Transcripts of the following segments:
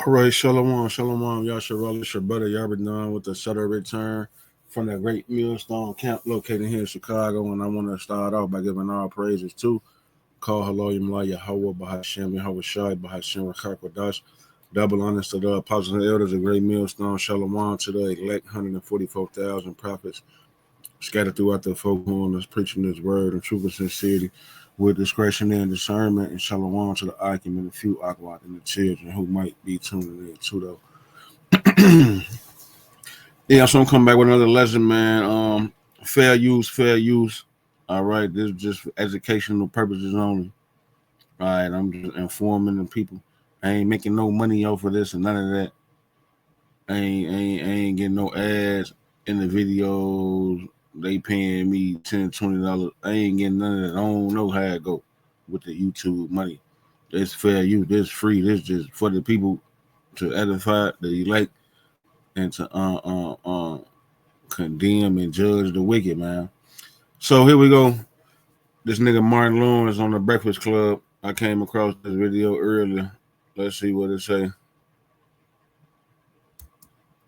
All right, shalom, shalom, Yasharala, it's your brother Yabadan with the Sutter return from the Great Millstone Camp located here in Chicago. And I want to start off by giving all praises to Call Hello Yamla Yahweh Bahashem Yahweh Shai Bahashem Rakakwadash. Double honors to the apostles and elders of Great Millstone, shalom to the elect 144,000 prophets scattered throughout the folk who is preaching this word and truth and sincerity with discretion and discernment, and shalom to the Akim and the few Akwat and the children who might be tuning in too, though. Yeah, so I'm coming back with another lesson, man. Fair use. All right, this is just for educational purposes only. All right, I'm just informing the people. I ain't making no money off of this and none of that. I ain't getting no ads in the videos. They paying me $10, $20. I ain't getting none of that. I don't know how it go with the YouTube money. It's fair use. This free. This just for the people to edify the elect and to condemn and judge the wicked, man. So here we go. This nigga Martin Lawrence on the Breakfast Club. I came across this video earlier. Let's see what it say.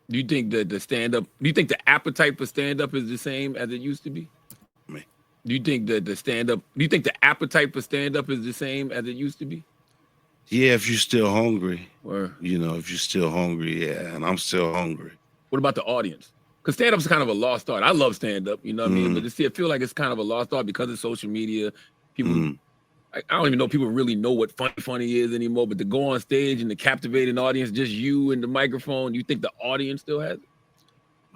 Do you think that the stand-up? Do you think the appetite for stand-up is the same as it used to be? Me. Do you think that the stand-up? Do you think the appetite for stand-up is the same as it used to be? Yeah, if you're still hungry, Or if you're still hungry, yeah, and I'm still hungry. what about the audience? Because stand-up's kind of a lost art. I love stand-up, you know what I mean? But I feel like it's kind of a lost art because of social media. People, I don't even know if people really know what funny is anymore. But to go on stage and to captivate an audience, just you and the microphone, you think the audience still has it?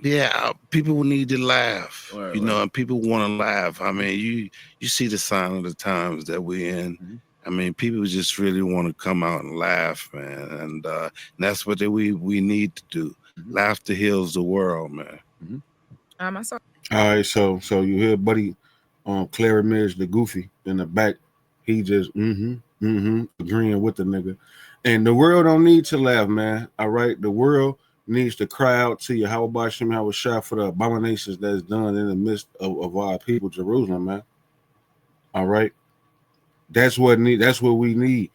Yeah, people need to laugh, Right. and people want to laugh. I mean, you see the sign of the times that we're in. Mm-hmm. I mean, people just really want to come out and laugh, man, and that's what we need to do. Mm-hmm. Laughter heals the world, man. Mm-hmm. I saw. All right, so you hear buddy Clary Midge, the goofy in the back. He just agreeing with the nigga. And the world don't need to laugh, man. All right. The world needs to cry out to you. How about Shem how was shot for the abominations that's done in the midst of our people, Jerusalem, man. All right. That's what we need.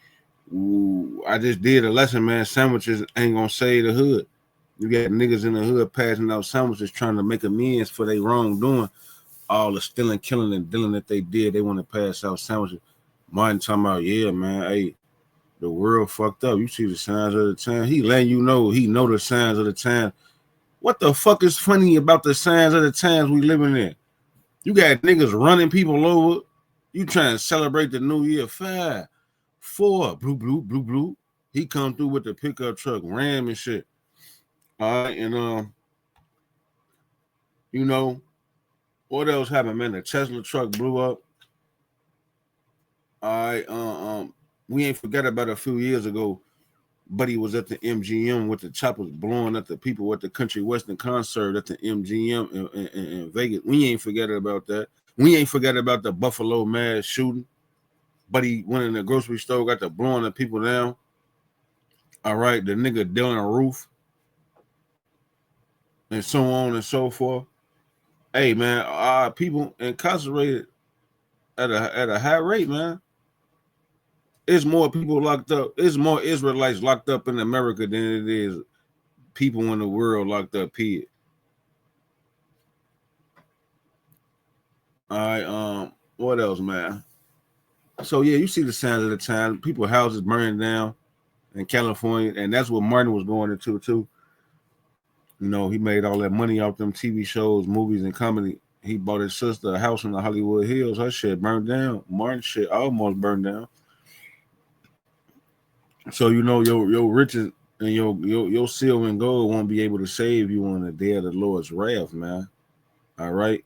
Ooh, I just did a lesson, man. Sandwiches ain't gonna save the hood. You got niggas in the hood passing out sandwiches trying to make amends for their wrongdoing. All the stealing, killing, and dealing that they did, they want to pass out sandwiches. Martin talking about, yeah, man, hey, the world fucked up. You see the signs of the time. He letting you know he know the signs of the time. What the fuck is funny about the signs of the times we living in? You got niggas running people over. You trying to celebrate the New Year. 5, 4, blue. He come through with the pickup truck, ram and shit. All right, and what else happened, man? The Tesla truck blew up. All right, we ain't forgot about a few years ago. Buddy was at the MGM with the choppers blowing at the people at the Country Western concert at the MGM in Vegas. We ain't forget about that. We ain't forget about the Buffalo mass shooting. Buddy went in the grocery store, got to blowing the people down. All right, the nigga Dylan Roof. And so on and so forth. Hey, man, people incarcerated at a high rate, man. It's more people locked up. It's more Israelites locked up in America than it is people in the world locked up here. All right, what else, man? So yeah, you see the signs of the time. People houses burning down in California, and that's what Martin was going into too. He made all that money off them TV shows, movies, and comedy. He bought his sister a house in the Hollywood Hills. Her shit burned down. Martin's shit almost burned down. So your riches and your silver and gold won't be able to save you on the day of the Lord's wrath, man. All right.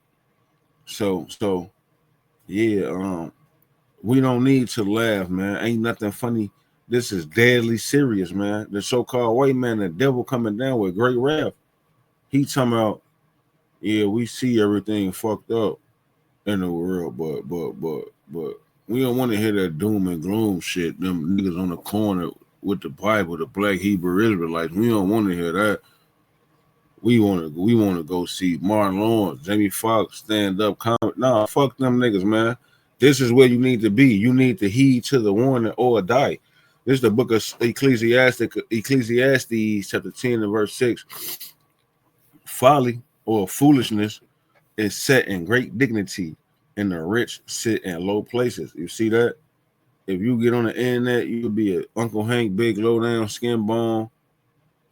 So yeah, we don't need to laugh, man. Ain't nothing funny. This is deadly serious, man. The so-called white man, the devil coming down with great wrath. He talking about, yeah, we see everything fucked up in the world, but we don't want to hear that doom and gloom shit. Them niggas on the corner with the Bible, the black Hebrew Israelites. We don't want to hear that. We want to go see Martin Lawrence, Jamie Foxx, stand up comedy. Nah, fuck them niggas, man. This is where you need to be. You need to heed to the warning or die. This is the book of Ecclesiastes, chapter 10 and verse 6. Folly or foolishness is set in great dignity, and the rich sit in low places. You see that? If you get on the internet, you'll be a Uncle Hank, Big Lowdown, Skin Bone,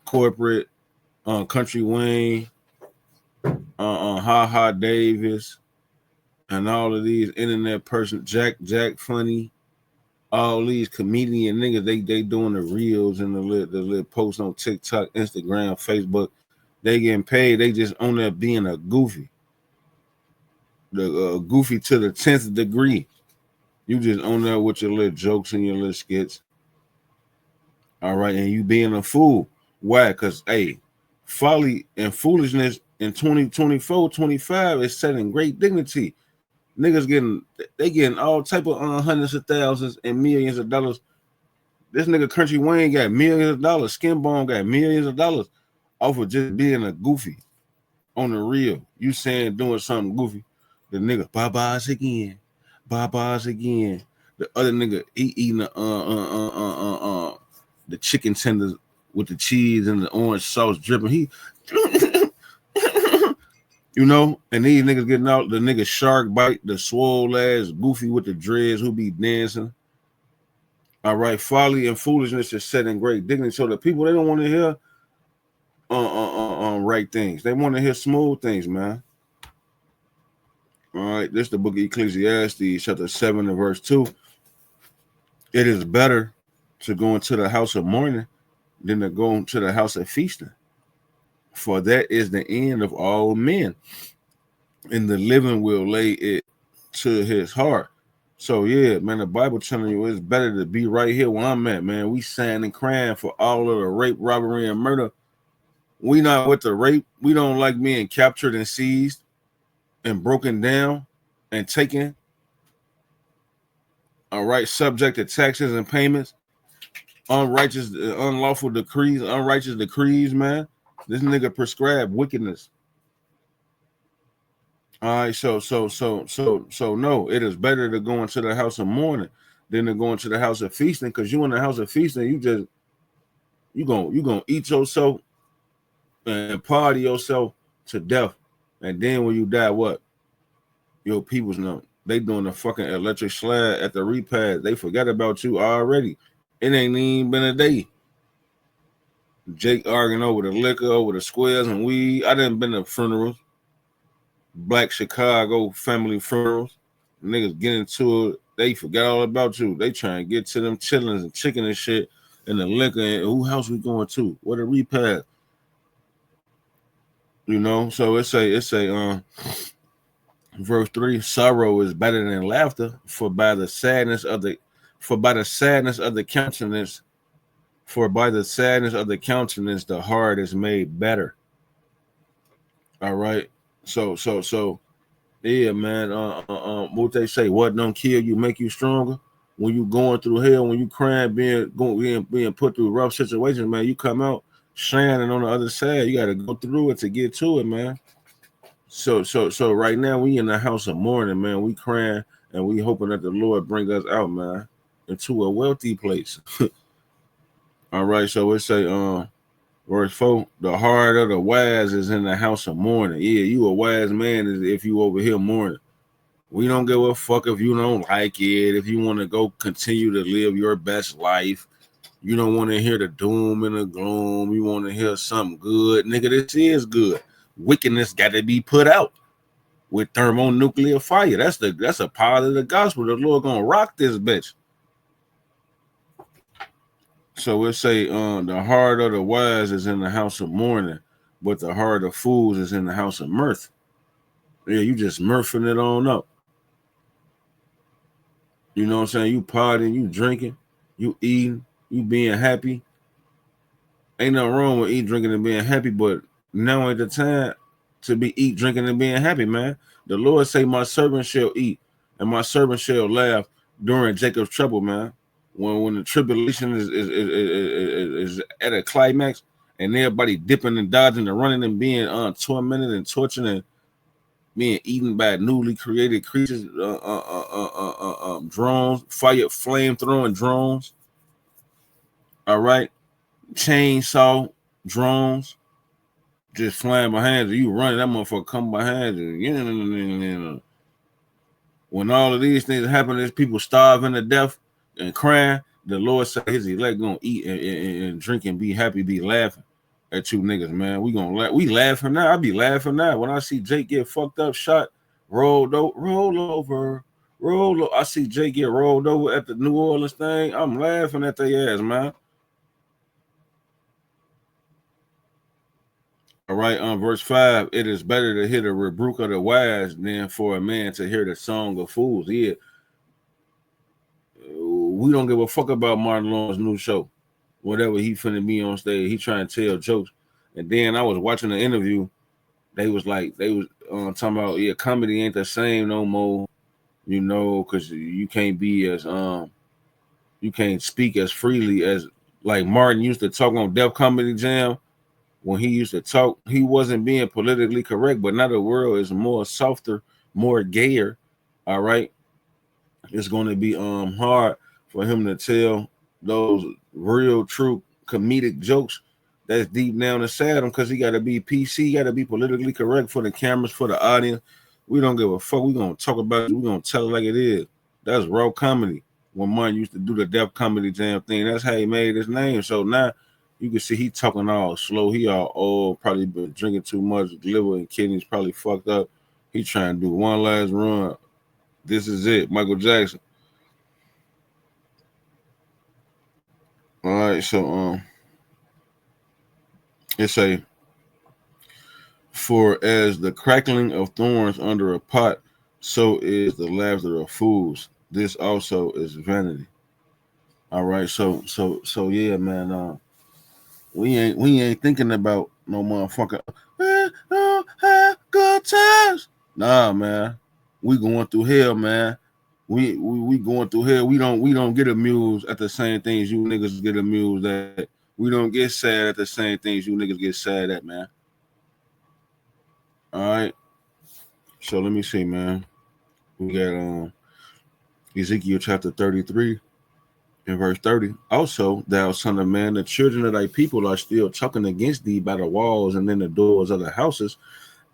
Corporate, Country Wayne, Ha Ha Davis, and all of these internet person, Jack Funny, all these comedian niggas, they doing the reels and the little posts on TikTok, Instagram, Facebook. They getting paid. They just on there being a goofy. The goofy to the 10th degree. You just on there with your little jokes and your little skits. All right, and you being a fool. Why? Because, hey, folly and foolishness in 2024, 25 is setting great dignity. Niggas getting all type of hundreds of thousands and millions of dollars. This nigga Country Wayne got millions of dollars. Skin Bone got millions of dollars off of just being a goofy on the real. You saying doing something goofy. The nigga bye-byes again. Bye-byes again. The other nigga eating the chicken tenders with the cheese and the orange sauce dripping. He you know, and these niggas getting out the nigga Shark Bite, the swole ass goofy with the dreads who be dancing. All right, folly and foolishness is setting great dignity. So the people, they don't want to hear right things. They want to hear smooth things, man. All right, this is the book of Ecclesiastes, chapter 7 and verse 2. It is better to go into the house of mourning than to go into the house of feasting. For that is the end of all men, and the living will lay it to his heart. So yeah, man, the Bible telling you it's better to be right here where I'm at, man. We sighing and crying for all of the rape, robbery, and murder. We not with the rape. We don't like being captured and seized and broken down and taken. All right, subject to taxes and payments, unlawful decrees, unrighteous decrees, man. This nigga prescribed wickedness. All right, so no, it is better to go into the house of mourning than to go into the house of feasting, because you in the house of feasting, you gonna eat yourself and party yourself to death, and then when you die, what? Your people's know they doing the fucking electric slide at the repast. They forgot about you already. It ain't even been a day. Jake arguing over the liquor, over the squares and weed. I done been to funerals, Black Chicago family funerals. Niggas get into it. They forgot all about you. They trying to get to them chillings and chicken and shit and the liquor. And who house we going to? What a repast. You know, so it's a verse 3, sorrow is better than laughter, for by the sadness of the countenance, the heart is made better. All right. So yeah, man. What they say, what don't kill you make you stronger. When you going through hell, when you crying, being put through rough situations, man, you come out shining on the other side. You got to go through it to get to it, man. So right now we in the house of mourning, man. We crying and we hoping that the Lord bring us out, man, into a wealthy place. All right, so it say verse 4, the heart of the wise is in the house of mourning. Yeah, you a wise man if you over here mourning. We don't give a fuck if you don't like it, if you want to go continue to live your best life. You don't want to hear the doom and the gloom. You want to hear something good. Nigga, this is good. Wickedness got to be put out with thermonuclear fire. That's a part of the gospel. The Lord gonna rock this bitch. So it say the heart of the wise is in the house of mourning, but the heart of fools is in the house of mirth. Yeah, you just mirthing it on up. You know what I'm saying? You partying, you drinking, you eating, you being happy. Ain't nothing wrong with eating, drinking, and being happy, but now ain't the time to be eat, drinking, and being happy, man. The Lord say, my servant shall eat, and my servant shall laugh during Jacob's trouble, man. When the tribulation is at a climax, and everybody dipping and dodging and running and being tormented and tortured and being eaten by newly created creatures, drones, flame throwing drones. All right, chainsaw, drones, just flying behind you. You running, that motherfucker come behind you. When all of these things happen, there's people starving to death and crying. The Lord said His elect gonna eat and drink and be happy, be laughing at you niggas, man. We gonna laugh. We laughing now. I be laughing now when I see Jake get fucked up, shot, roll over. I see Jake get rolled over at the New Orleans thing. I'm laughing at their ass, man. All right, verse 5, it is better to hear the rebuke of the wise than for a man to hear the song of fools. Yeah. We don't give a fuck about Martin Lawrence's new show. Whatever he finna be on stage, he trying to tell jokes. And then I was watching the interview. They was talking about, yeah, comedy ain't the same no more, you know, because you can't be as you can't speak as freely as like Martin used to talk on Def Comedy Jam. When he used to talk, he wasn't being politically correct, but now the world is more softer, more gayer. All right. It's going to be hard for him to tell those real, true comedic jokes that's deep down inside him because he got to be PC, he got to be politically correct for the cameras, for the audience. We don't give a fuck. We're going to talk about it. We're going to tell it like it is. That's raw comedy. When Martin used to do the Def Comedy Jam thing, that's how he made his name. So now you can see he talking all slow. He all old, probably been drinking too much, liver and kidneys probably fucked up. He trying to do one last run. This is it, Michael Jackson. All right, so it's a for as the crackling of thorns under a pot, so is the laughter of fools. This also is vanity. All right, so yeah, man. We ain't thinking about no motherfucker. Good times. Nah, man. We going through hell, man. We going through hell. We don't get amused at the same things you niggas get amused at. We don't get sad at the same things you niggas get sad at, man. All right. So let me see, man. We got Ezekiel chapter 33 and verse 30. Also, thou son of man, the children of thy people are still talking against thee by the walls and in the doors of the houses,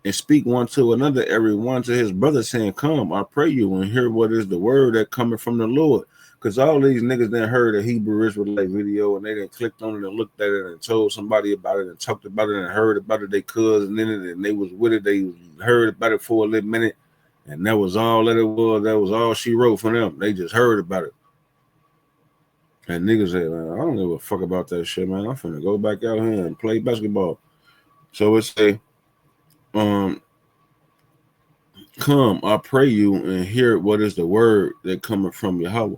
and speak one to another, every one to his brother, saying, come, I pray you, and hear what is the word that cometh from the Lord. Because all these niggas done heard a Hebrew Israelite video, and they done clicked on it and looked at it and told somebody about it and talked about it and heard about it, they cousin in it, and they was with it, they heard about it for a little minute, and that was all that it was. That was all she wrote for them. They just heard about it. And niggas said, man, I don't give a fuck about that shit, man. I'm finna go back out here and play basketball. So it's a come, I pray you, and hear what is the word that cometh from Yahweh.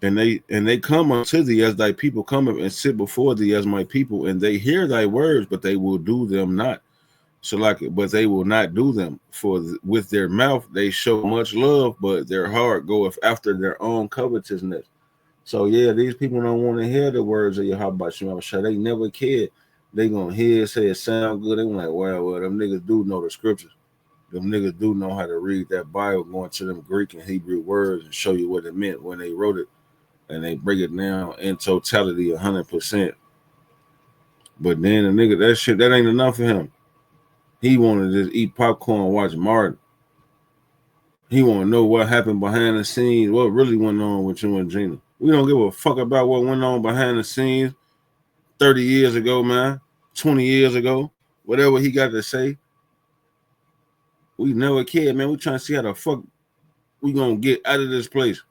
And they come unto thee as thy people come and sit before thee as my people, and they hear thy words, but they will do them not. So but they will not do them. For with their mouth they show much love, but their heart goeth after their own covetousness. So yeah, these people don't want to hear the words of Yahweh Shemashah. They never cared. They gonna hear it, say it sound good. They like, well, them niggas do know the scriptures. Them niggas do know how to read that Bible, going to them Greek and Hebrew words and show you what it meant when they wrote it, and they break it down in totality 100%. But then the nigga, that ain't enough for him. He want to just eat popcorn and watch Martin. He want to know what happened behind the scenes, what really went on with you and Gina. We don't give a fuck about what went on behind the scenes 30 years ago, man, 20 years ago, whatever he got to say. We never cared, man. We trying to see how the fuck we gonna get out of this place.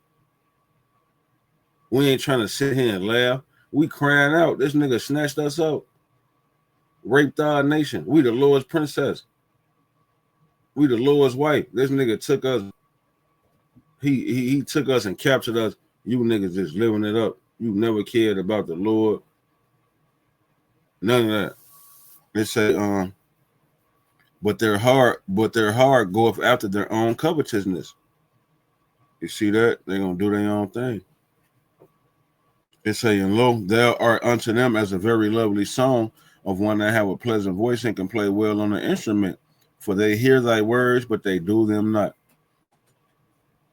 We ain't trying to sit here and laugh. We crying out. This nigga snatched us up, raped our nation. We the Lord's princess. We the Lord's wife. This nigga took us. He took us and captured us. You niggas just living it up. You never cared about the Lord. None of that. They say, but their heart goeth after their own covetousness. You see that? They're gonna do their own thing. It's saying, lo, thou art unto them as a very lovely song of one that have a pleasant voice and can play well on the instrument. For they hear thy words, but they do them not.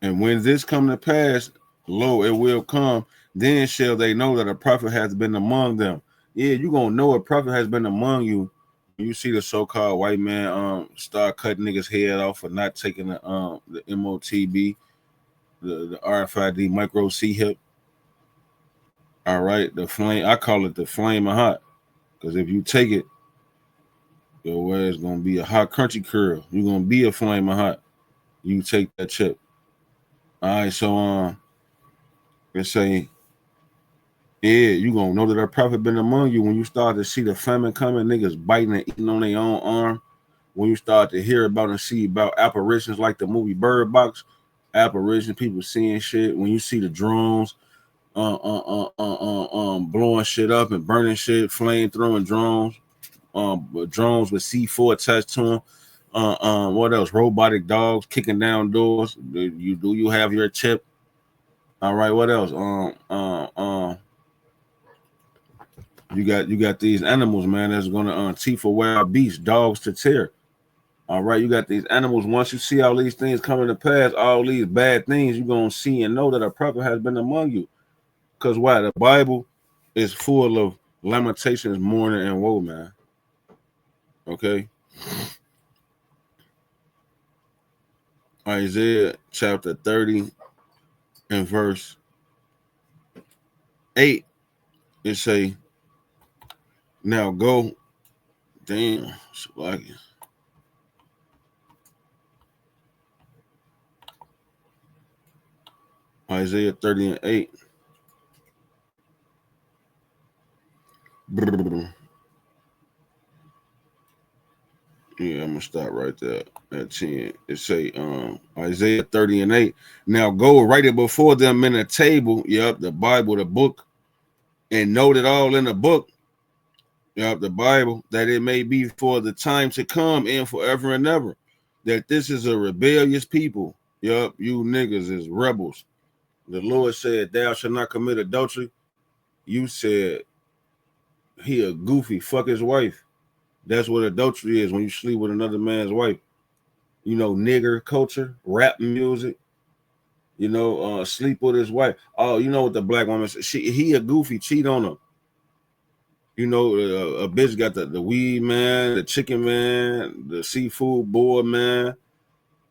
And when this come to pass, Lo, it will come. Then shall they know that a prophet has been among them. Yeah, you gonna know a prophet has been among you. You see the so-called white man start cutting niggas' head off for not taking the MOTB, the RFID micro C hip. All right, the flame. I call it the flame of hot, because if you take it, your way is gonna be a hot crunchy curl. You're gonna be a flame of hot. You take that chip. All right, so let's say, yeah, you gonna know that a prophet been among you when you start to see the famine coming, niggas biting and eating on their own arm. When you start to hear about and see about apparitions like the movie Bird Box, apparition, people seeing shit. When you see the drones, blowing shit up and burning shit, flame throwing drones, drones with C4 attached to them. What else? Robotic dogs kicking down doors. Do you have your chip? All right. What else? You got these animals, man, that's gonna teeth for wild beasts, dogs to tear. All right, you got these animals. Once you see all these things coming to pass, all these bad things, you're gonna see and know that a prophet has been among you. Because why? The Bible is full of lamentations, mourning, and woe, man. Okay. Isaiah chapter 30 and verse 8, it say, now go, damn, like Isaiah 30 and 8. Yeah, I'm gonna stop right there at 10. It say Isaiah 30 and 8. Now go write it before them in a table. Yep, the Bible, the book, and note it all in the book. Yep, the Bible, that it may be for the time to come and forever and ever. That this is a rebellious people. Yep, you niggas is rebels. The Lord said, thou shalt not commit adultery. You said he a goofy, fuck his wife. That's what adultery is, when you sleep with another man's wife. You know, nigger culture, rap music, you know, sleep with his wife. Oh, you know what the black woman said? He a goofy, cheat on her. You know, a bitch got the weed man, the chicken man, the seafood boy man,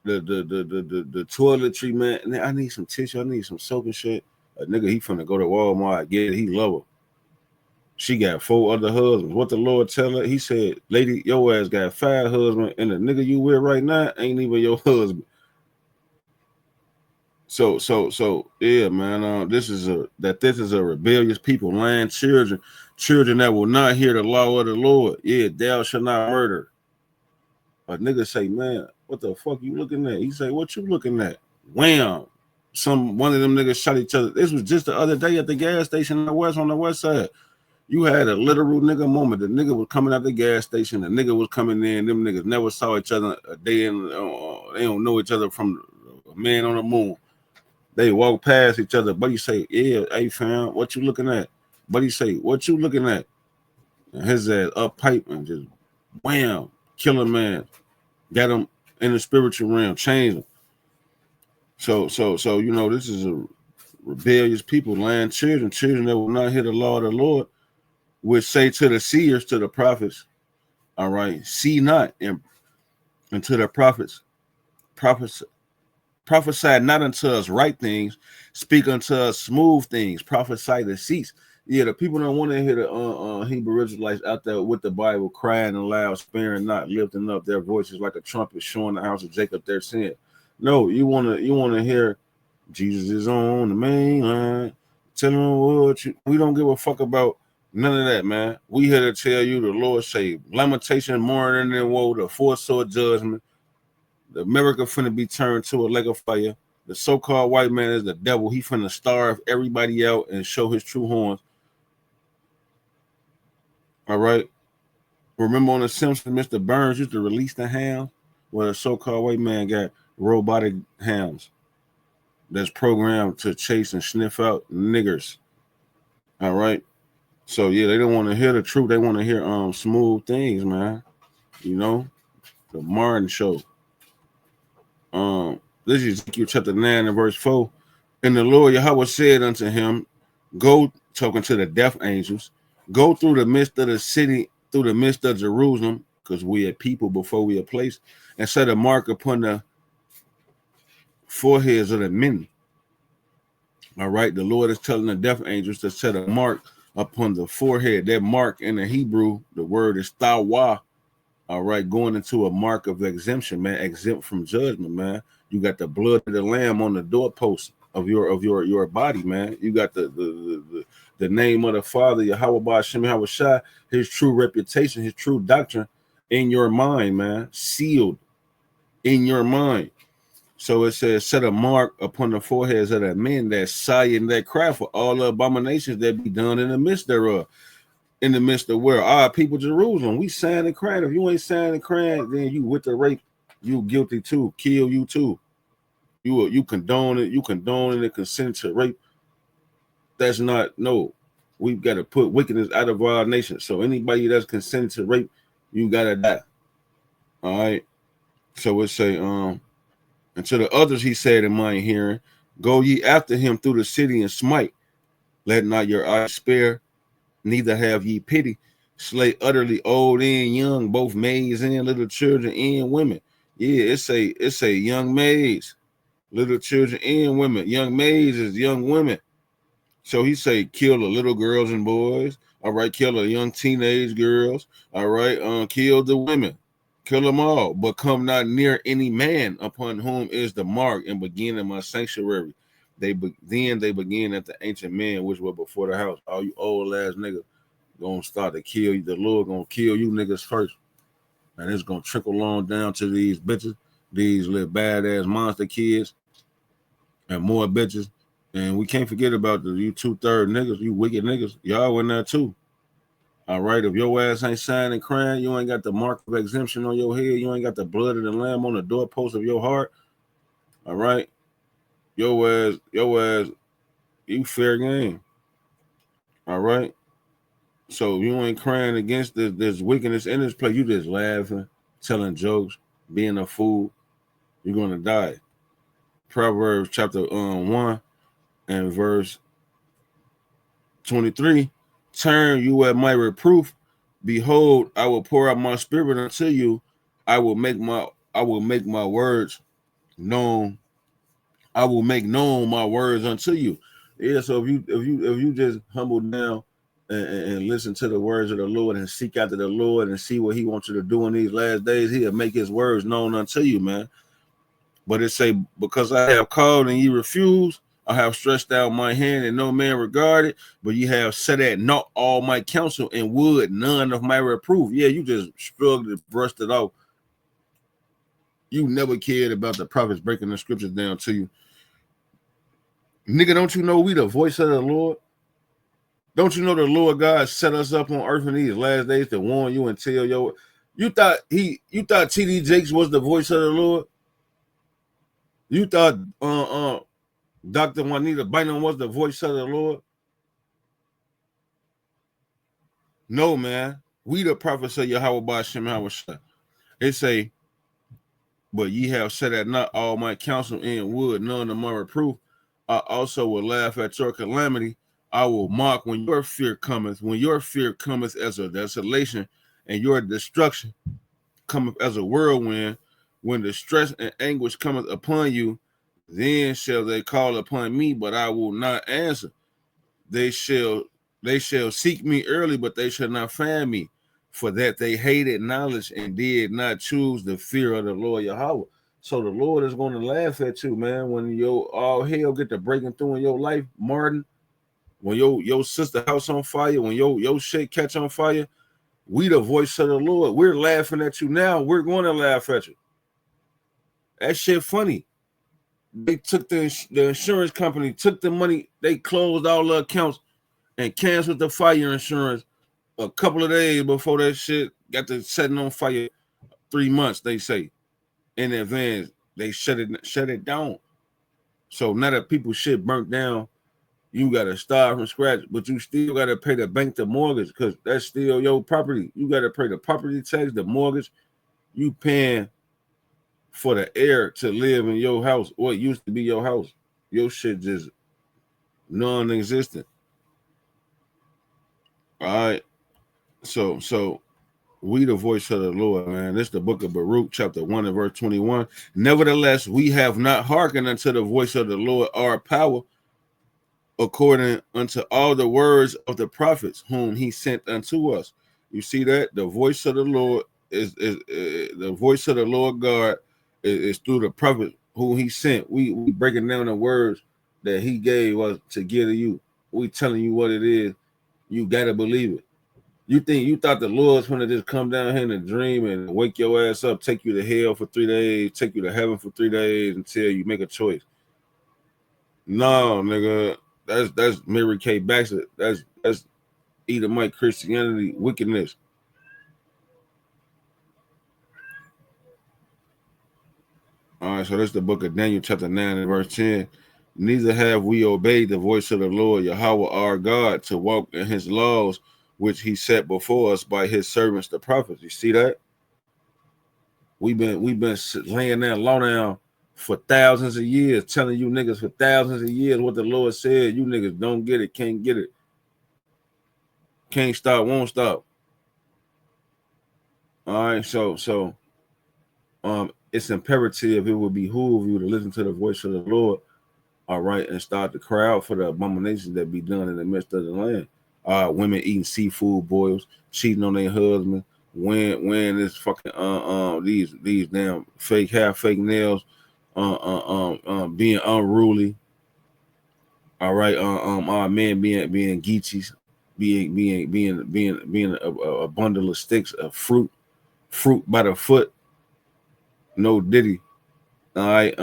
the toiletry man. I need some tissue, I need some soap and shit. A nigga, he finna go to Walmart, get it, he love her. She got 4 other husbands. What the Lord tell her? He said, lady, your ass got 5 husbands, and the nigga you with right now ain't even your husband. So yeah, man. This is a rebellious people, lying children that will not hear the law of the Lord. Yeah, thou shalt not murder. A nigga say, man, what the fuck you looking at? He say, what you looking at? Wham! One of them niggas shot each other. This was just the other day at the gas station on the west side. You had a literal nigga moment. The nigga was coming out the gas station. The nigga was coming in. Them niggas never saw each other a day in. They don't know each other from a man on the moon. They walk past each other. Buddy say, yeah, hey fam, what you looking at? Buddy say, what you looking at? And his ass up pipe and just wham, kill a man. Got him in the spiritual realm, changed him. So you know, this is a rebellious people, lying children that will not hear the law of the Lord, which say to the seers, to the prophets, all right, see not, and to the prophets, prophesy not unto us right things, speak unto us smooth things, prophesy deceits. Yeah, the people don't want to hear the Hebrew Israelites out there with the Bible crying aloud, sparing not, lifting up their voices like a trumpet, showing the house of Jacob their sin. No, you want to hear Jesus is on the main line, telling them what we don't give a fuck about none of that, man. We here to tell you the Lord say lamentation, mourning, and woe, the fourth sword judgment. The America finna be turned to a lake of fire. The so-called white man is the devil. He finna starve everybody out and show his true horns. All right. Remember on The Simpsons, Mr. Burns used to release the hounds? Well, the so-called white man got robotic hounds that's programmed to chase and sniff out niggers. All right. So yeah, they don't want to hear the truth. They want to hear smooth things, man. You know, the Martin Show. This is Ezekiel chapter 9 and verse 4. And the Lord Yahweh said unto him, go, talking to the death angels, go through the midst of the city, through the midst of Jerusalem, because we are people before we are placed, and set a mark upon the foreheads of the men. All right, the Lord is telling the death angels to set a mark upon the forehead. That mark in the Hebrew, the word is tawa. All right, going into a mark of exemption, man, exempt from judgment, man. You got the blood of the lamb on the doorpost of your body, man. You got the name of the Father, Yahweh Ba'Shem Yahweh Shai, his true reputation, his true doctrine in your mind, man, sealed in your mind. So it says, set a mark upon the foreheads of the men that sigh and that cry for all the abominations that be done in the midst thereof. In the midst of where our people Jerusalem, we sighing and crying. If you ain't sighing and crying, then you with the rape, you guilty too, kill you too. You condone it, you condone and consent to rape. That's not, no. We've got to put wickedness out of our nation. So anybody that's consented to rape, you gotta die. All right. So it say, and to the others he said in my hearing, go ye after him through the city and smite. Let not your eyes spare, neither have ye pity. Slay utterly old and young, both maids and little children and women. Yeah, it's a young maids, little children and women. Young maids is young women. So he say kill the little girls and boys. All right, kill the young teenage girls. All right, kill the women. Kill them all, but come not near any man upon whom is the mark, and begin in my sanctuary. Then they begin at the ancient men which were before the house. All you old ass niggas gonna start to kill you. The Lord gonna kill you niggas first, and it's gonna trickle on down to these bitches, these little badass monster kids, and more bitches. And we can't forget about you 2/3 niggas, you wicked niggas. Y'all in there too. All right, if your ass ain't signing crying, you ain't got the mark of exemption on your head, you ain't got the blood of the lamb on the doorpost of your heart. All right, your ass, you fair game. All right. So you ain't crying against this wickedness in this place. You just laughing, telling jokes, being a fool. You're gonna die. Proverbs chapter 1 and verse 23. Turn you at my reproof. Behold, I will pour out my spirit unto you. I will make my words known. I will make known my words unto you. Yeah, so if you just humble down and listen to the words of the Lord and seek after the Lord and see what he wants you to do in these last days, he'll make his words known unto you, man. But it say, because I have called and ye refuse, I have stretched out my hand and no man regarded, but ye have set at naught all my counsel and would none of my reproof. Yeah, you just struggled and brushed it off. You never cared about the prophets breaking the scriptures down to you. Nigga, don't you know we the voice of the Lord? Don't you know the Lord God set us up on earth in these last days to warn you and tell you? You thought T.D. Jakes was the voice of the Lord? You thought Dr. Juanita Bynum was the voice of the Lord? No, man. We the prophets of Yahweh Ba'Shem Yahweh Shai. It say, but ye have set at not all my counsel and would none of my reproof. I also will laugh at your calamity. I will mock when your fear cometh as a desolation, and your destruction cometh as a whirlwind. When distress and anguish cometh upon you, then shall they call upon me, but I will not answer. They shall seek me early, but they shall not find me, for that they hated knowledge and did not choose the fear of the Lord Yahweh. So the Lord is going to laugh at you, man, when your all hell get to breaking through in your life, Martin. When your sister house on fire, when your shit catch on fire, we the voice of the Lord. We're laughing at you now. We're going to laugh at you. That shit funny. They took the insurance company, took the money, they closed all the accounts and canceled the fire insurance a couple of days before that shit got to setting on fire. 3 months, they say, in advance. They shut it down. So now that people's shit burnt down, you got to start from scratch, but you still got to pay the bank the mortgage because that's still your property. You got to pay the property tax, the mortgage. You paying for the heir to live in your house, what used to be your house. Your shit just non-existent. All right. So we the voice of the Lord, man. This is the book of Baruch, chapter 1 and verse 21. Nevertheless, we have not hearkened unto the voice of the Lord our power, according unto all the words of the prophets whom he sent unto us. You see that? The voice of the Lord is the voice of the Lord God is through the prophet whom he sent. We breaking down the words that he gave us to give to you. We telling you what it is. You gotta believe it. You thought the Lord's gonna just come down here in a dream and wake your ass up, take you to hell for 3 days, take you to heaven for 3 days until you make a choice. No, nigga, that's Mary Kay Baxter. That's Edomite Christianity wickedness. All right, so that's the book of Daniel, chapter 9 and verse 10. Neither have we obeyed the voice of the Lord Yahweh our God to walk in his laws, which he set before us by his servants the prophets. You see that? We've been laying that law down for thousands of years, telling you niggas for thousands of years what the Lord said. You niggas don't get it, can't get it. Can't stop, won't stop. All right, so it's imperative, it would behoove you to listen to the voice of the Lord, all right, and start to cry out for the abominations that be done in the midst of the land. Women eating seafood boils, cheating on their husband, wearing this fucking these damn fake hair, fake nails, being unruly. All right, our men being geechies, being a bundle of sticks of fruit by the foot. No diddy. All right,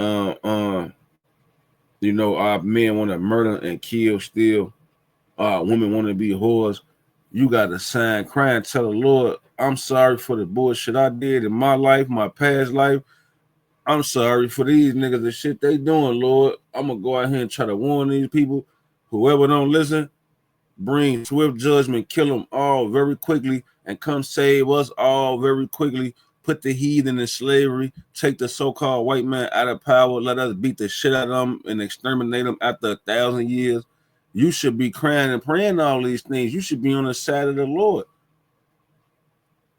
you know, our men want to murder and kill, steal. Women want to be whores. You got to sign, cry, and tell the Lord, I'm sorry for the bullshit I did in my life, my past life. I'm sorry for these niggas, the shit they doing, Lord. I'm going to go out here and try to warn these people. Whoever don't listen, bring swift judgment, kill them all very quickly, and come save us all very quickly. Put the heathen in slavery, take the so-called white man out of power, let us beat the shit out of them and exterminate them after 1,000 years. You should be crying and praying all these things. You should be on the side of the Lord.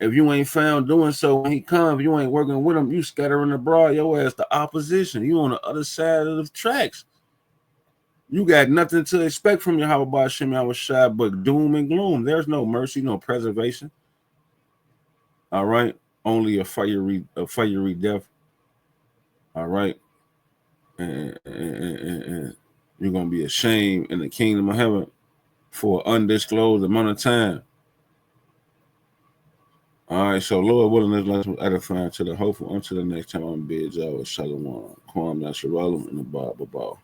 If you ain't found doing so when he comes, you ain't working with him, you scattering abroad, your ass the opposition. You on the other side of the tracks. You got nothing to expect from your Yahweh Hashem Yahushua but doom and gloom. There's no mercy, no preservation. All right. Only a fiery death. All right. And you're going to be ashamed in the kingdom of heaven for an undisclosed amount of time. All right, so Lord willing, let's edify to the hopeful until the next time. I'm bid y'all with Shalom, Kwam, Yasharalum, and the Bible Ball.